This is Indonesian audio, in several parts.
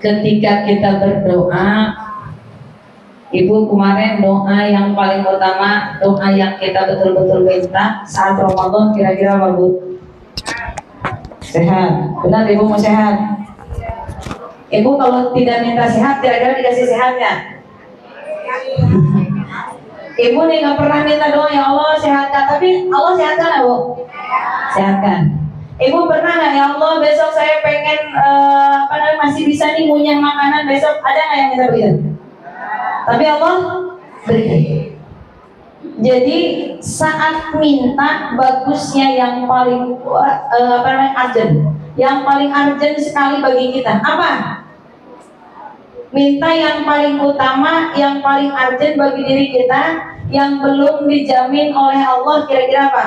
ketika kita berdoa, Ibu, kemarin doa yang paling utama, doa yang kita betul-betul minta saat Ramadan kira-kira apa, Bu? Sehat. Benar Ibu mau sehat? Ibu kalau tidak minta sehat, kira-kira dikasih sehatnya? Ibu nih nggak pernah minta doa ya Allah sehatkan, tapi Allah sehatkan nggak, Bu? Sehatkan. Ibu pernah nggak ya Allah besok saya pengen masih bisa nih ngunyah makanan besok, ada nggak yang minta begitu? Tapi Allah berikan. Jadi saat minta bagusnya yang paling urgent, yang paling urgent sekali bagi kita apa? Minta yang paling utama, yang paling urgent bagi diri kita, yang belum dijamin oleh Allah, kira-kira apa?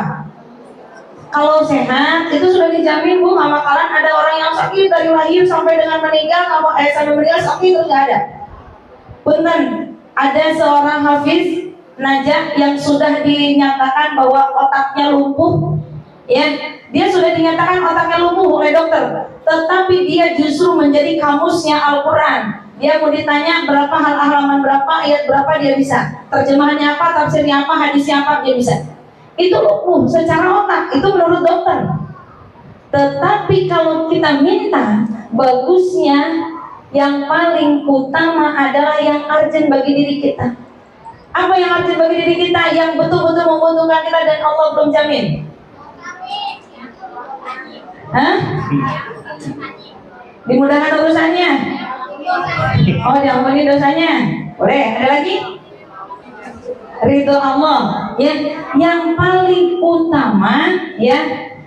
Kalau sehat itu sudah dijamin, Bu, nggak bakalan ada orang yang sakit dari lahir sampai dengan meninggal, sampai meninggal sakit itu nggak ada. Punten, ada seorang hafiz najak yang sudah dinyatakan bahwa otaknya lumpuh, ya, dia sudah dinyatakan otaknya lumpuh oleh dokter, tetapi dia justru menjadi kamusnya Al-Quran. Dia mau ditanya berapa halaman berapa, ayat berapa dia bisa, terjemahannya apa, tafsirnya apa, hadisnya apa, dia bisa. Itu lumpuh secara otak, itu menurut dokter. Tetapi kalau kita minta, bagusnya yang paling utama adalah yang urgent bagi diri kita. Apa yang urgent bagi diri kita, yang betul-betul menguntungkan kita dan Allah belum jamin? Hah? Dimudahkan urusannya? Oh, diampuni dosanya? Boleh, ada lagi? Ridho Allah, ya. Yang paling utama, ya,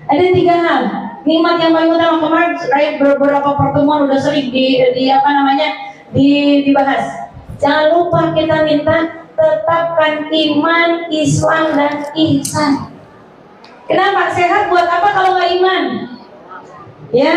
ada 3 hal. Nikmat yang paling utama, kemarin beberapa pertemuan udah sering dibahas. Jangan lupa kita minta tetapkan iman, Islam dan ihsan. Kenapa? Sehat buat apa kalau nggak iman? Ya,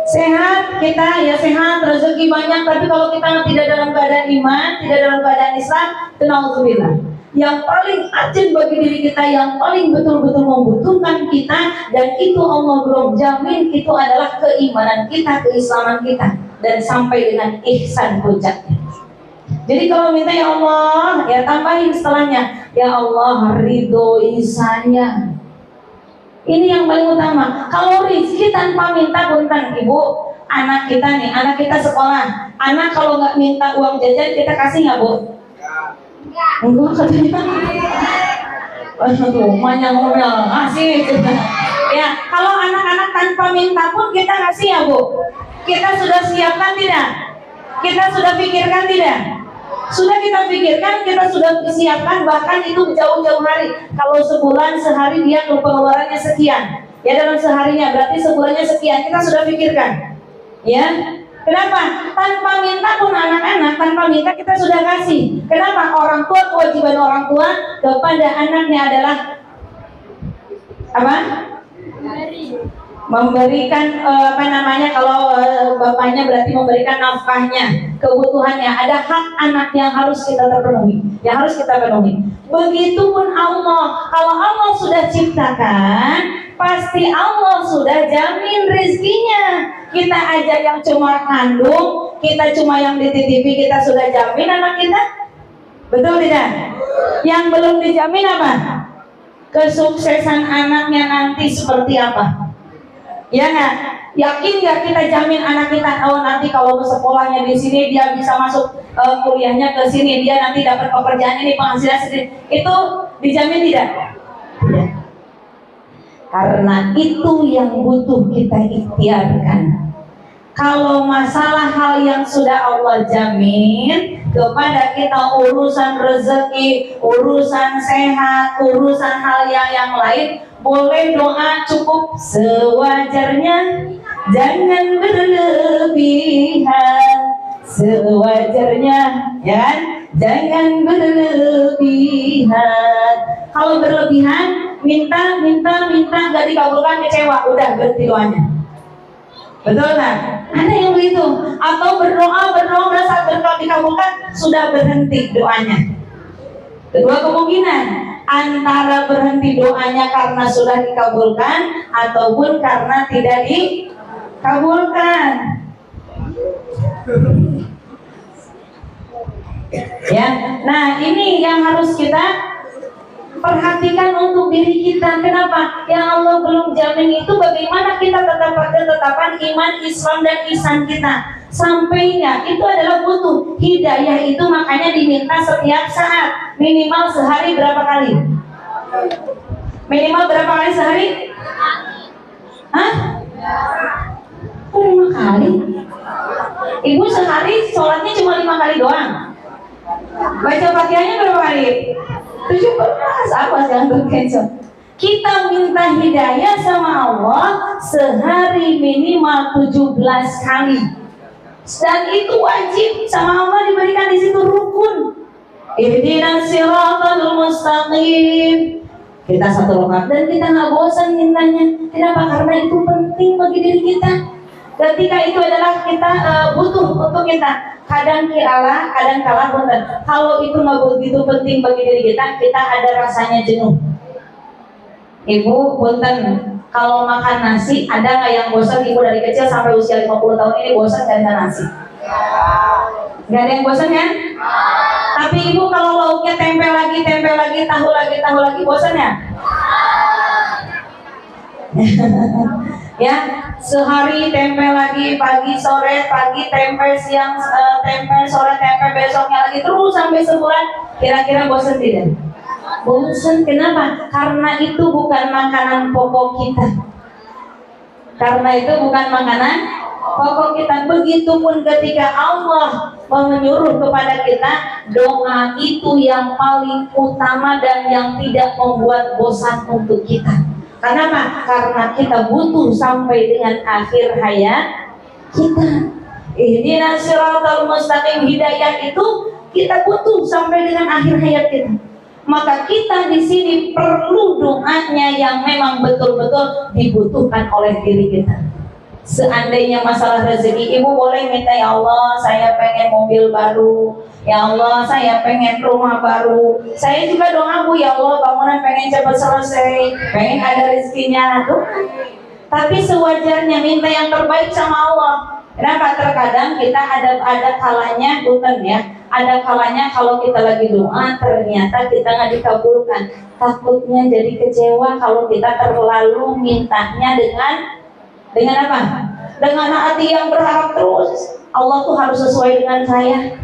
sehat kita ya sehat, rezeki banyak, tapi kalau kita tidak dalam keadaan iman, tidak dalam keadaan Islam, nauzubillah. Yang paling urgent bagi diri kita, yang paling betul-betul membutuhkan kita, dan itu Allah belum jamin, itu adalah keimanan kita, keislaman kita, dan sampai dengan ihsan puncaknya. Jadi kalau minta ya Allah, ya tambahin setelahnya, ya Allah ridhoi saya. Ini yang paling utama. Kalau rezeki tanpa minta, punten Ibu, anak kita nih, anak kita sekolah, anak kalau nggak minta uang jajan kita kasih nggak, Bu? Enggak, katanya. Aduh, ngomel asik. Ya, kalau anak-anak tanpa minta pun kita ngasih ya, Bu. Kita sudah siapkan tidak? Kita sudah pikirkan tidak? Sudah kita pikirkan, kita sudah siapkan, bahkan itu jauh-jauh hari. Kalau sebulan sehari dia pengeluarannya sekian, ya dalam seharinya berarti sebulannya sekian, kita sudah pikirkan. Ya, kenapa? Tanpa minta pun anak-anak, tanpa minta kita sudah kasih. Kenapa? Orang tua, kewajiban orang tua kepada anaknya adalah apa? Memberikan kalau bapaknya berarti memberikan nafkahnya, kebutuhannya. Ada hak anak yang harus kita terpenuhi, yang harus kita penuhi. Begitupun Allah, kalau Allah sudah ciptakan, pasti Allah sudah jamin rezekinya. Kita aja yang cuma kandung, kita cuma yang dititipi, kita sudah jamin anak kita. Betul tidak? Yang belum dijamin apa? Kesuksesan anaknya nanti seperti apa? Ya nggak? Yakin nggak kita jamin anak kita, oh nanti kalau sekolahnya di sini dia bisa masuk kuliahnya ke sini, dia nanti dapat pekerjaan ini, penghasilan sedikit, itu dijamin tidak? Ya. Karena itu yang butuh kita ikhtiarkan. Kalau masalah hal yang sudah Allah jamin kepada kita, urusan rezeki, urusan sehat, urusan hal yang lain, boleh doa cukup sewajarnya, jangan berlebihan. Sewajarnya, ya, jangan berlebihan. Kalau berlebihan, minta nggak dikabulkan, kecewa, udah berhenti doanya. Betul kan? Ada yang begitu. Atau berdoa merasa berdoa dikabulkan, sudah berhenti doanya. Kedua kemungkinan, antara berhenti doanya karena sudah dikabulkan ataupun karena tidak dikabulkan. Ya, nah ini yang harus kita perhatikan untuk diri kita. Kenapa? Yang Allah belum jamin itu bagaimana kita tetap pada tetapan iman, Islam dan ihsan kita. Sampainya itu adalah butuh hidayah itu, makanya diminta setiap saat, minimal sehari berapa kali? Minimal berapa kali sehari? Hah? 5 kali? Ibu sehari sholatnya cuma 5 kali doang. Baca Fatihahnya berapa kali? 17. Apa jangan berkencang. Kita minta hidayah sama Allah sehari minimal 17 kali. Dan itu wajib sama Allah, diberikan di situ rukun. Ihdinas siratal mustaqim. Kita satu rakaat dan kita nggak bosan mintanya. Kenapa? Karena itu penting bagi diri kita. Ketika itu adalah kita butuh untuk kita. Kadang kala punten. Kalau itu nggak begitu penting bagi diri kita, kita ada rasanya jenuh. Ibu punten, kalau makan nasi ada nggak yang bosan? Ibu dari kecil sampai usia 50 tahun ini bosan nggak makan nasi? Nggak ada yang bosan kan? Tapi ibu kalau lauknya tempel lagi, tahu lagi, bosan ya? Ya, sehari tempel lagi, pagi sore, pagi tempel, siang tempel, sore tempel, besoknya lagi terus sampai sebulan. Kira-kira bosan tidak? Bosan. Kenapa? Karena itu bukan makanan pokok kita. Pokok kita. Begitupun ketika Allah menyuruh kepada kita, doa itu yang paling utama dan yang tidak membuat bosan untuk kita. Kenapa? Karena kita butuh sampai dengan akhir hayat kita. Ihdinas siratal mustaqim, hidayah itu kita butuh sampai dengan akhir hayat kita. Maka kita di sini perlu doanya yang memang betul-betul dibutuhkan oleh diri kita. Seandainya masalah rezeki, ibu boleh minta, ya Allah saya pengen mobil baru, ya Allah saya pengen rumah baru. Saya juga doa Bu, ya Allah bangunan pengen cepat selesai, pengen ada rezekinya tuh. Tapi sewajarnya minta yang terbaik sama Allah. Kenapa? Terkadang kita ada kalanya, bukan ya, ada kalanya kalau kita lagi doa ternyata kita nggak dikabulkan. Takutnya jadi kecewa kalau kita terlalu mintanya dengan apa? Dengan hati yang berharap terus. Allah tuh harus sesuai dengan saya.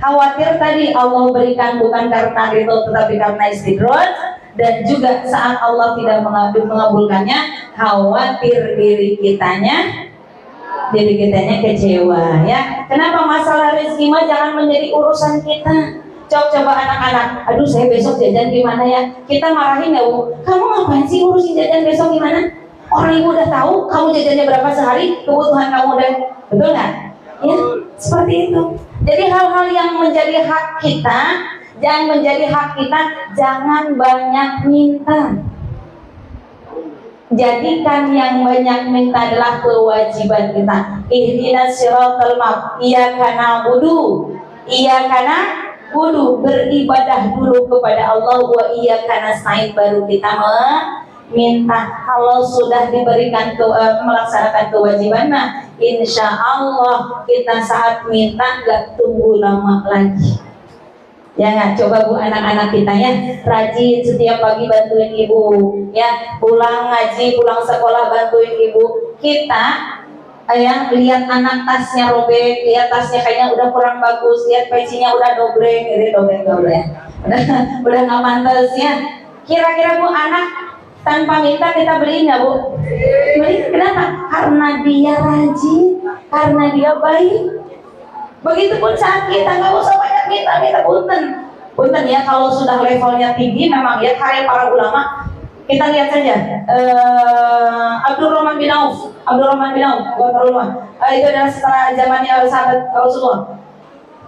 Khawatir tadi Allah berikan bukan karena itu tetapi karena istidraj. Dan juga saat Allah tidak mengabulkannya, khawatir diri kitanya kecewa ya. Kenapa? Masalah rezeki mah jangan menjadi urusan kita. Coba anak-anak, aduh saya besok jajan gimana ya? Kita marahin ya Bu, kamu ngapain sih urusin jajan besok gimana? Orang ibu udah tahu kamu jajannya berapa sehari, kebutuhan kamu udah, betul nggak? Ya, seperti itu. Jadi hal-hal yang menjadi hak kita, jangan banyak minta. Jadikan yang banyak minta adalah kewajiban kita. Ihdinas siratal mustaqim, iyyaka na'budu, beribadah dulu kepada Allah, wa iyyaka nasta'in, baru kita minta. Kalau sudah diberikan melaksanakan kewajiban, nah insya Allah kita saat minta gak tunggu lama lagi. Ya nggak? Coba Bu, anak-anak kita ya rajin setiap pagi bantuin ibu ya, pulang ngaji, pulang sekolah bantuin ibu. Kita ya lihat anak tasnya robek, lihat tasnya kayaknya udah kurang bagus, lihat pecinya udah dobreng, udah udah nggak pantas ya. Kira-kira Bu, anak tanpa minta kita beliin nggak Bu? Beli. Kenapa? Karena dia rajin, karena dia baik. Begitupun saat kita nggak usah banyak minta punten ya. Kalau sudah levelnya tinggi memang ya, karya para ulama kita lihat saja. Abdurrahman bin Auf, itu adalah setelah zamannya sahabat Rasulullah.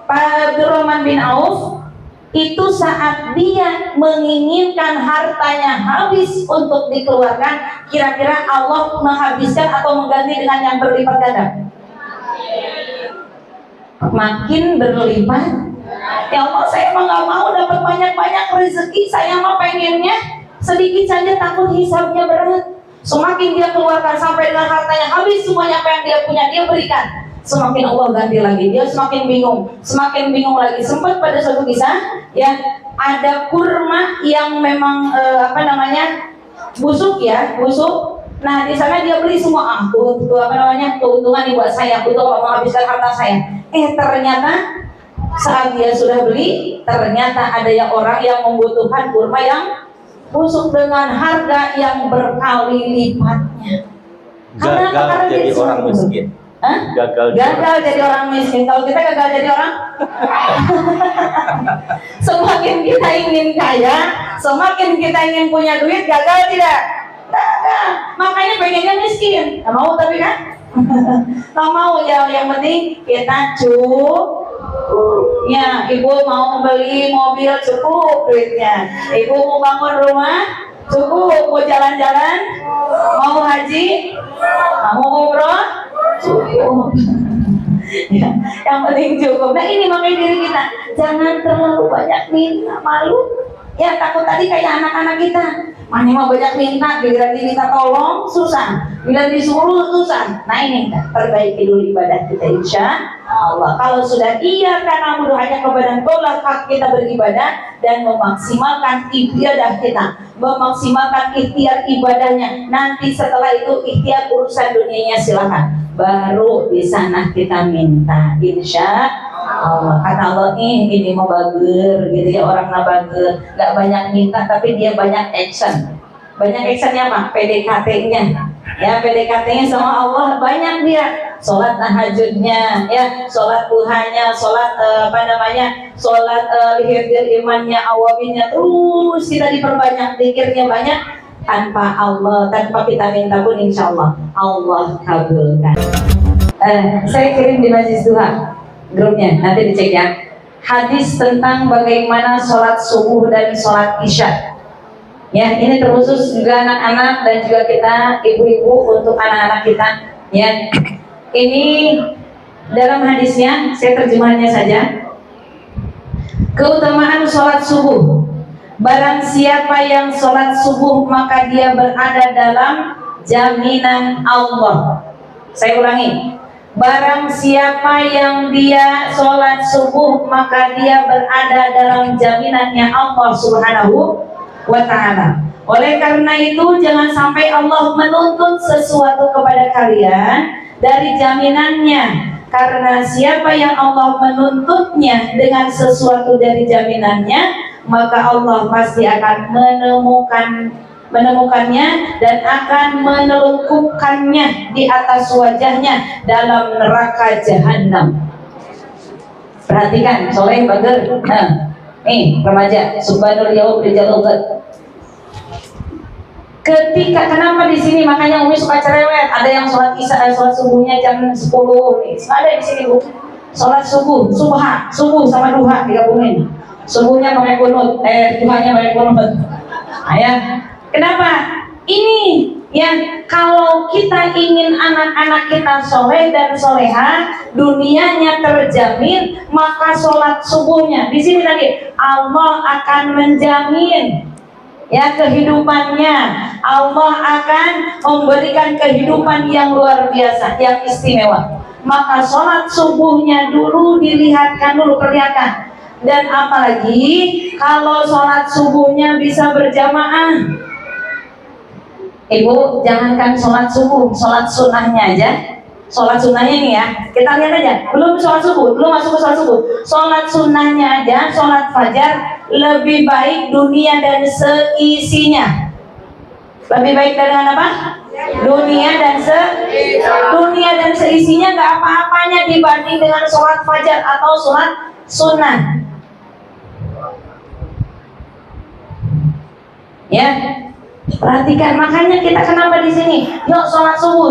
Pak Abdurrahman bin Auf itu saat dia menginginkan hartanya habis untuk dikeluarkan, kira-kira Allah menghabiskan atau mengganti dengan yang berlipat ganda? Makin berlipat. Ya Allah, saya mah nggak mau dapat banyak-banyak rezeki, saya mah pengennya sedikit saja, takut hisabnya berat. Semakin dia keluarkan sampai dengan hartanya habis semuanya apa yang dia punya dia berikan. semakin Allah ganti lagi, dia semakin bingung lagi. Sempat pada suatu kisah ya, ada kurma yang memang busuk. Nah di sana dia beli semua, keuntungan nih buat saya untuk menghabiskan harta saya. Ternyata saat dia sudah beli, ternyata ada orang yang membutuhkan kurma yang busuk dengan harga yang berkali lipatnya. Gagal jadi orang miskin. Gagal jadi orang miskin. Kalau kita gagal jadi orang semakin kita ingin kaya, semakin kita ingin punya duit, gagal tidak? Gagal. Makanya pengennya miskin. Nggak mau tapi kan? Nggak mau ya. Yang penting kita ya, ibu mau beli mobil cukup duitnya, ibu mau bangun rumah cukup, mau jalan-jalan, mau haji, mau umroh cukup. Ya, yang penting cukup. Nah ini makanya diri kita jangan terlalu banyak minta, malu. Ya takut tadi kayak anak-anak kita, mana mau banyak minta, giliran diminta tolong susah, bila disuruh susah. Nah ini perbaiki dulu ibadah kita insya Allah. Kalau sudah iya karena hanya kepada Allah kita beribadah dan memaksimalkan ibadah kita, memaksimalkan ikhtiar ibadahnya. Nanti setelah itu ikhtiar urusan dunianya silakan. Baru di sana kita minta insya Allah. Kata Allah ini mau bager gitu ya, orang bager, nggak banyak minta tapi dia banyak action. Banyak actionnya apa? PDKT-nya. Ya PDKT-nya sama Allah banyak dia. Sholat tahajudnya, ya sholat duhanya, sholat sholat hifdzil imannya, awabinnya, terus kita diperbanyak, zikirnya banyak. Tanpa Allah, tanpa kita minta pun insya Allah kabulkan. Saya kirim di Majlis Duha grupnya, nanti dicek ya. Hadis tentang bagaimana sholat subuh dan sholat isya. Ya, ini terkhusus juga anak-anak dan juga kita ibu-ibu untuk anak-anak kita. Ya, ini dalam hadisnya saya terjemahannya saja. Keutamaan sholat subuh. Barang siapa yang sholat subuh maka dia berada dalam jaminan Allah. Saya ulangi. Barang siapa yang dia sholat subuh maka dia berada dalam jaminannya Allah Subhanahu wa ta'ala. Oleh karena itu jangan sampai Allah menuntut sesuatu kepada kalian dari jaminannya. Karena siapa yang Allah menuntutnya dengan sesuatu dari jaminannya, maka Allah pasti akan menemukannya dan akan menelungkupkannya di atas wajahnya dalam neraka jahanam. Perhatikan, soleh bager. Nah, nih remaja, subhanul yaum rijalul. Ketika kenapa di sini makanya Umi suka cerewet. Ada yang sholat isya, sholat subuhnya jam 10 nih. Ada di sini Bu. Sholat subuh sama duha digabungin. Subuhnya pakai kunut, duhanya pakai kunut. Ya. Kenapa? Ini ya, kalau kita ingin anak-anak kita soleh dan soleha, dunianya terjamin, maka sholat subuhnya. Di sini tadi Allah akan menjamin ya kehidupannya. Allah akan memberikan kehidupan yang luar biasa, yang istimewa. Maka sholat subuhnya dulu dilihatkan dulu, kelihatan. Dan apalagi kalau sholat subuhnya bisa berjamaah. Ibu jangankan sholat subuh, sholat sunnahnya aja. Sholat sunnahnya nih ya, kita lihat aja. Belum sholat subuh, belum masuk ke sholat subuh. Sholat sunnahnya aja, sholat fajar lebih baik dunia dan seisinya. Lebih baik dengan apa? Dunia dan seisinya nggak apa-apanya dibanding dengan sholat fajar atau sholat sunnah. Ya. Perhatikan, makanya kita kenapa di sini? Yuk sholat subuh.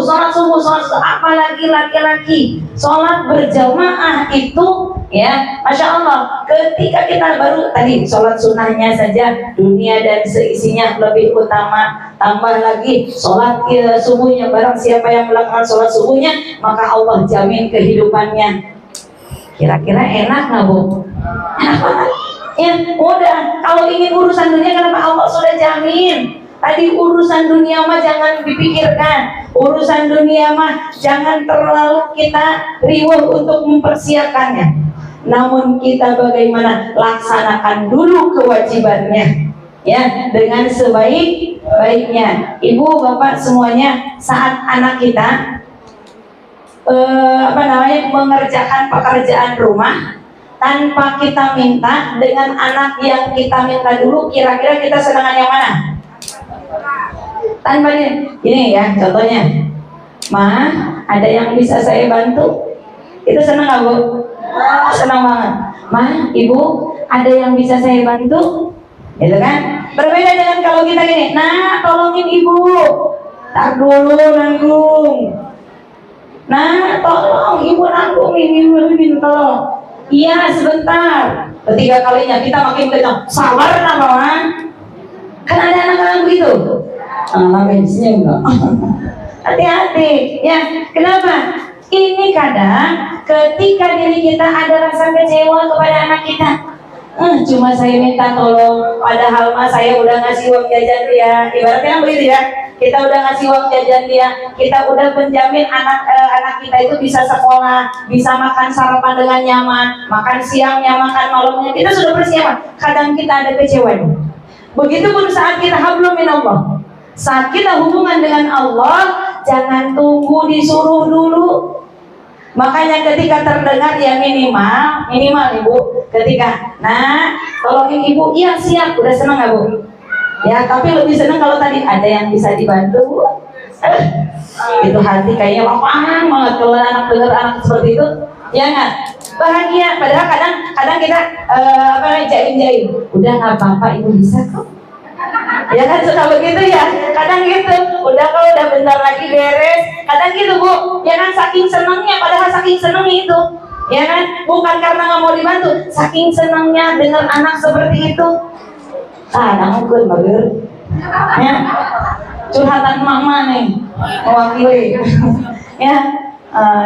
Apalagi laki-laki sholat berjamaah itu, ya, masya Allah. Ketika kita baru tadi sholat sunnahnya saja, dunia dan seisinya lebih utama. Tambah lagi sholat subuhnya. Barang siapa yang melakukan sholat subuhnya, maka Allah jamin kehidupannya. Kira-kira enak nggak Bu? Enak banget. Ya, udah. Kalau ingin urusan dunia, kenapa Allah sudah jamin? Tadi urusan dunia mah jangan dipikirkan. Urusan dunia mah jangan terlalu kita riweuh untuk mempersiapkannya. Namun kita bagaimana laksanakan dulu kewajibannya, ya, dengan sebaik-baiknya. Ibu bapak semuanya, saat anak kita mengerjakan pekerjaan rumah tanpa kita minta, dengan anak yang kita minta dulu, kira-kira kita senangan yang mana? Tanpa ini ya, contohnya, Ma, ada yang bisa saya bantu? Itu senang nggak Bu? Senang banget. Ma, Ibu, ada yang bisa saya bantu? Gitu kan? Berbeda dengan kalau kita gini, nah tolongin Ibu, tar dulu nanggung. Nah tolong Ibu nanggung ini tolong. Iya sebentar. Ketiga kalinya kita makin kencang. Sabar nama Ma. Kan ada anak-anak begitu. Anak bensinnya enggak. Hati-hati ya. Kenapa? Ini kadang ketika diri kita ada rasa kecewa kepada anak kita. Cuma saya minta tolong, padahal mah saya udah ngasih uang jajan dia. Ibaratnya begitu ya. Kita udah ngasih uang jajan dia, kita udah menjamin anak kita itu bisa sekolah, bisa makan sarapan dengan nyaman, makan siangnya, makan malamnya. Kita sudah persiapan. Kadang kita ada kecewa. Begitupun saat kita hablum minallah. Saat kita hubungan dengan Allah, jangan tunggu disuruh dulu. Makanya ketika terdengar ya minimal Ibu, ketika nah tolongin Ibu, iya siap, udah senang gak Bu? Ya, tapi lebih senang kalau tadi ada yang bisa dibantu. Itu hati kayaknya lapang banget kalau anak dengar anak seperti itu, ya nggak? Bahagia. Padahal kadang kita jaim-jaim, udah nggak apa-apa Ibu bisa kok. Ya kan suka begitu ya, kadang gitu. Udah kalau udah bentar lagi beres, kadang gitu Bu. Ya kan saking senangnya, padahal saking senangnya itu, ya kan, bukan karena nggak mau dibantu, saking senangnya dengar anak seperti itu. Nangkut bager, ya, curhatan mama nih, mewakili, ya,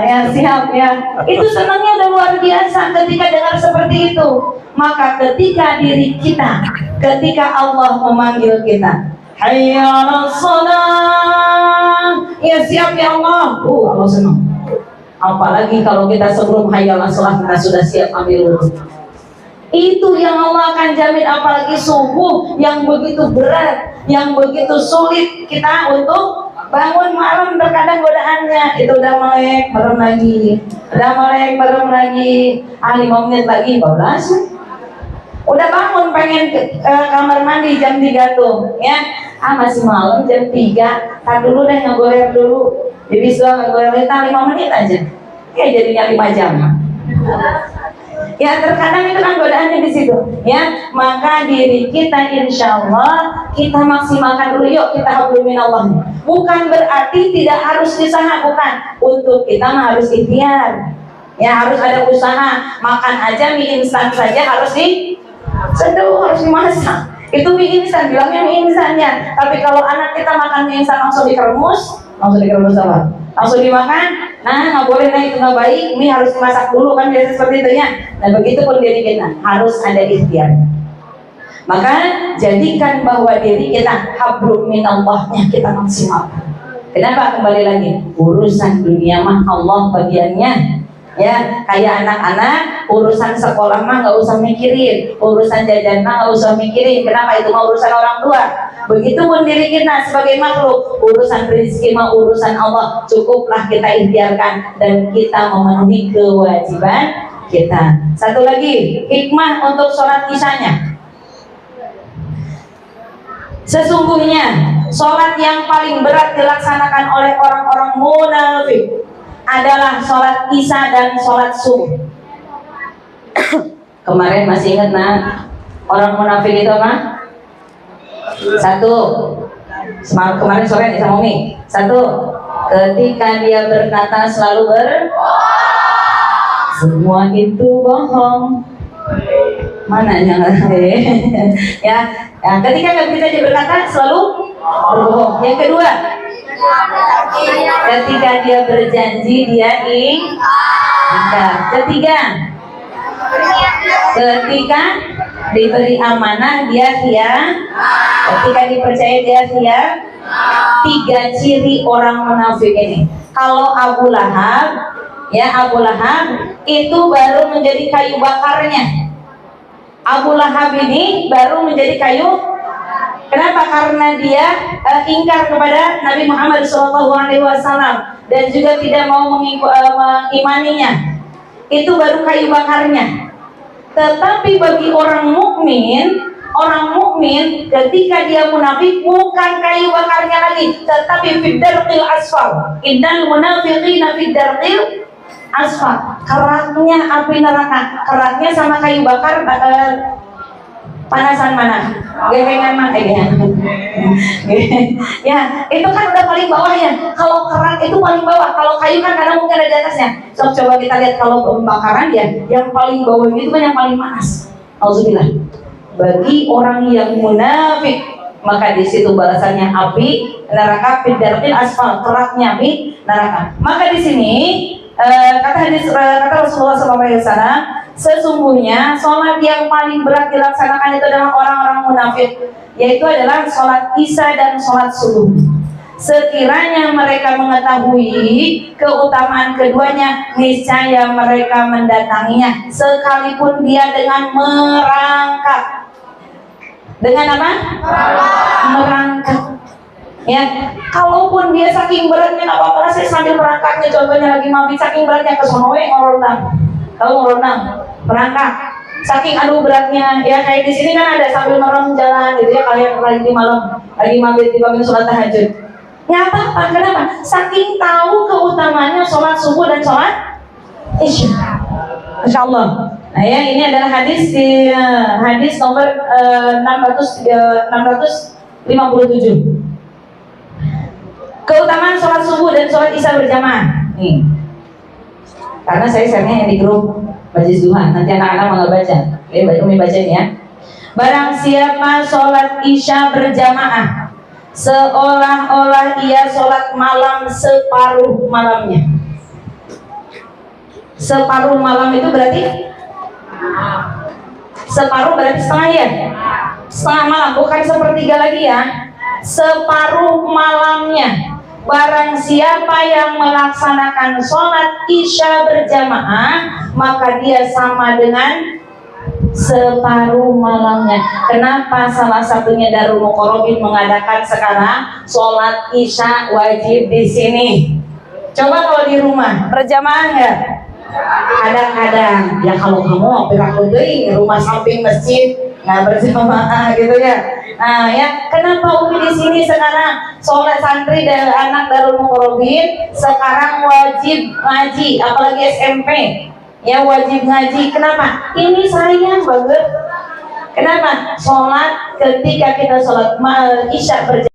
ya siap ya. Itu senangnya udah luar biasa ketika dengar seperti itu. Maka ketika diri kita, ketika Allah memanggil kita, hayya 'alas shalah, ya siap ya Allah. Allah senang. Apalagi kalau kita sebelum hayya 'alas shalah kita sudah siap ambil wudhu. Itu yang Allah akan jamin. Apalagi subuh yang begitu berat, yang begitu sulit kita untuk bangun malam, terkadang godaannya itu udah melek, merem lagi, udah melek, merem lagi, 5 menit lagi, 12 udah bangun pengen ke kamar mandi jam 3 tuh, ya, masih malam jam 3, tar dulu deh ngegoler dulu, jadi setelah ngegoler 5 menit aja, ya jadinya 5 jam. Ya terkadang itu kan godaannya di situ, ya. Maka diri kita insya Allah kita maksimalkan dulu. Yuk kita hablumin Allah. Bukan berarti tidak harus usaha, bukan. Untuk kita harus ikhtiar, ya, harus ada usaha. Makan aja mie instan saja harus diseduh, harus dimasak. Itu mie instan, bilangnya mie instannya. Tapi kalau anak kita makan mie instan langsung dikeremus apa? Langsung dimakan. Nah, nggak boleh, nah itu nggak baik. Mie harus dimasak dulu kan, biasa seperti itu ya. Nah begitu pun diri kita harus ada ikhtiar. Maka jadikan bahwa diri kita hablum minallahnya kita maksimalkan. Kenapa? Kembali lagi, urusan dunia mah Allah bagiannya. Ya, kayak anak-anak urusan sekolah mah nggak usah mikirin, urusan jajan mah nggak usah mikirin. Kenapa? Itu mah urusan orang tua. Begitupun diri kita sebagai makhluk, urusan rezeki mah urusan Allah. Cukuplah kita ikhtiarkan dan kita memenuhi kewajiban kita. Satu lagi, hikmah untuk sholat isya-nya. Sesungguhnya sholat yang paling berat dilaksanakan oleh orang-orang munafik adalah sholat isya dan sholat subuh. Kemarin masih ingat nah, orang munafik itu apa? Satu, kemarin sore sama Umi. Satu, ketika dia berkata selalu semua itu bohong. Mana yang ya, ketika dia berkata selalu berbohong. Yang kedua, ketika dia berjanji dia ingkar. Ketiga, ketika Diberi amanah dia ketika dipercaya dia. Tiga ciri orang munafik ini. Kalau Abu Lahab, Abu Lahab itu baru menjadi kayu bakarnya. Abu Lahab ini baru menjadi kayu. Kenapa? Karena dia ingkar kepada Nabi Muhammad SAW dan juga tidak mau mengimaninya. Itu baru kayu bakarnya. Tetapi bagi orang mukmin ketika dia munafik bukan kayu bakarnya lagi, tetapi fid-darqil asfal. Innal munafiqina fid-darqil asfal. Keraknya api neraka. Keraknya sama kayu bakar panasan mana? Gehengan mana? Ya, itu kan udah paling bawah ya. Kalau kerak itu paling bawah. Kalau kayu kan kadang mungkin ada di atasnya. So, coba kita lihat kalau pembakaran ya, yang paling bawah itu kan yang paling panas. Auzubillah. Bagi orang yang munafik, maka di situ balasannya api neraka, fid-darqil asfal, keraknya api neraka. Maka di sini kata Rasulullah SAW, sesungguhnya sholat yang paling berat dilaksanakan itu adalah orang-orang munafik, yaitu adalah sholat isya dan sholat subuh. Sekiranya mereka mengetahui keutamaan keduanya, niscaya mereka mendatanginya, sekalipun dia dengan merangkak. Dengan apa? Merangkak. Ya, kalaupun dia saking beratnya, nggak apa-apa, saya sambil merangkaknya. Contohnya lagi mabit, saking beratnya ke sono ngorondang. Tahu ngorondang? Merangkak. Saking aduh beratnya, ya kayak di sini kan ada sambil merem jalan gitu ya, kalian lagi malam, lagi mabit di bangun sholat tahajud. Nggak apa-apa, kenapa? Saking tahu keutamaannya sholat subuh dan sholat isya. Insya Allah. Nah ya, ini adalah hadis di hadis nomor 657. Keutamaan sholat subuh dan sholat isya berjamaah. Nih, karena saya share-nya yang di grup Majlis Duha, nanti anak-anak mau baca. Umi baca ini ya. Barang siapa sholat isya berjamaah, seolah-olah ia sholat malam separuh malamnya. Separuh malam itu berarti separuh berarti setengah ya? Setengah malam, bukan sepertiga lagi ya. Separuh malamnya. Barang siapa yang melaksanakan sholat isya berjamaah, maka dia sama dengan separuh malamnya. Kenapa salah satunya Darul Muqarrabin mengadakan sekarang sholat isya wajib di sini? Coba kalau di rumah berjamaah enggak? Kadang-kadang ya, kalau kamu hampir rumah samping masjid nggak berjamaah gitu ya. Nah ya, kenapa Umi di sini sekarang sholat santri dan anak Darul Muqarrabin sekarang wajib ngaji, apalagi SMP ya, wajib ngaji. Kenapa? Ini sayang banget. Kenapa? Sholat ketika kita sholat isya berjamaah